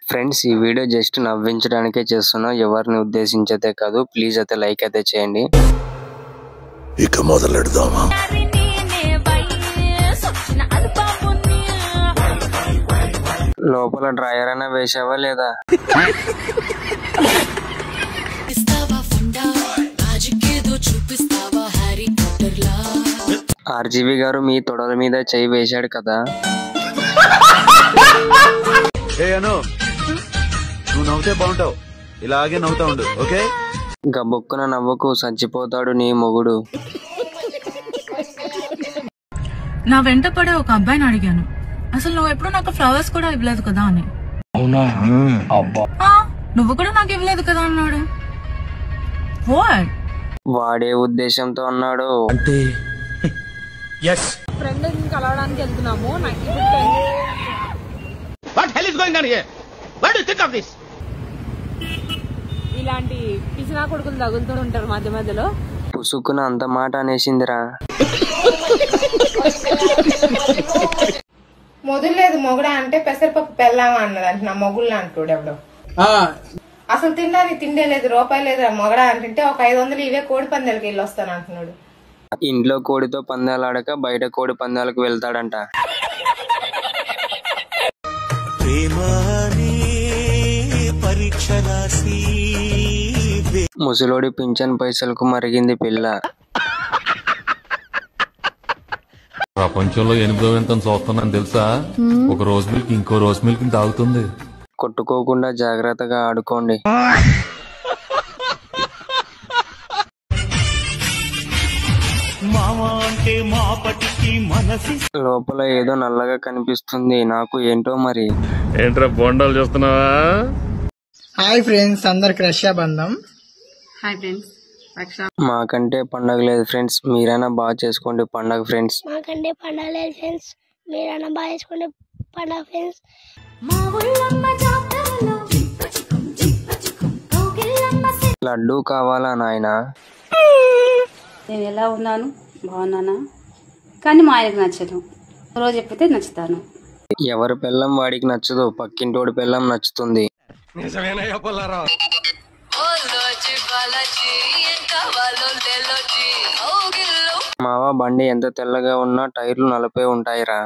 Friends ఈ video just నవ్వించడానికే చేస్తున్నా, ఎవరిని ఉద్దేశించతే కాదు. ప్లీజ్ అయితే లైక్ అయితే చేయండి. ఇక మొదలెడదామా? లోపల డ్రైయర్ అయినా వేసావా లేదా? ఆర్జీవి గారు మీ తొడల మీద చెయ్యి వేశాడు కదా. నువ్వు నవ్వుతే బాగుంటావు, ఇలాగే నవ్వుతా ఉండు. ఓకే, గబుక్కున నవ్వుకు చచ్చిపోతాడు నీ మొగుడు. నా వెంట పడే ఒక అబ్బాయిని అడిగాను, అసలు నువ్వు ఎప్పుడు నాకు ఫ్లవర్స్ కూడా ఇవ్వలేదు కదా అని. అవునా? నువ్వు కూడా నాకు ఇవ్వలేదు కదా అన్నాడు. వాడే ఉద్దేశంతో అన్నాడు అంటే ఫ్రెండ్ కలవడానికి వెళ్తున్నాము. ఇలాంటి పిసినా కొడుకులు తగులుతూ ఉంటారు మధ్య మధ్యలో. పుసుకున అంత మాట అనేసిందిరా. మొదలేదు మొగుడా అంటే పెసరపప్పు పెళ్ళామా అన్నదంట. నా మొగుళ్ళు అంటాడు ఎవడో. అసలు తినడానికి తిండే లేదు, రూపాయి లేదు. మొగడా అంటుంటే ఒక 500 ఇవే కోడి పందాలకి వెళ్ళి వస్తాను అంటున్నాడు. ఇంట్లో కోడితో పందాలు ఆడక బయట కోడి పందాలకు వెళ్తాడంట. ముసలోడి పింఛన్ పైసలకు మరిగింది పిల్ల. ప్రపంచంలో 8వ వింతను చూస్తున్నాను తెలుసా? ఒక రోజు మిల్క్ ఇంకో రోజు మిల్క్ తాగుతుంది. కొట్టుకోకుండా జాగ్రత్తగా ఆడుకోండి. లోపల ఏదో నల్లగా కనిపిస్తుంది నాకు, ఏంటో మరి. ఏంట్రా బొండాలు చేస్తున్నావా? హాయ్ ఫ్రెండ్స్, అందరికి రక్షాబంధం. హాయ్ ఫ్రెండ్స్, మాకంటే పండగ లేదు ఫ్రెండ్స్, మీరైనా బాగా చేసుకోండి పండగ ఫ్రెండ్స్. మాకంటే పండగ లేదు ఫ్రెండ్స్, మీరైనా బాగా చేసుకోండి పండగ ఫ్రెండ్స్. లడ్డు కావాలా నాయనా? నేను ఎలా ఉన్నాను, బాగున్నానా? కానీ మా ఆయనకు నచ్చదు. రోజు చెప్పితే నచ్చుతాను. ఎవరి పిల్లం వాడికి నచ్చదు, పక్కింటోడి పిల్లం నచ్చుతుంది. మావా బండి ఎంత తెల్లగా ఉన్నా టైర్లు నలపే ఉంటాయిరా.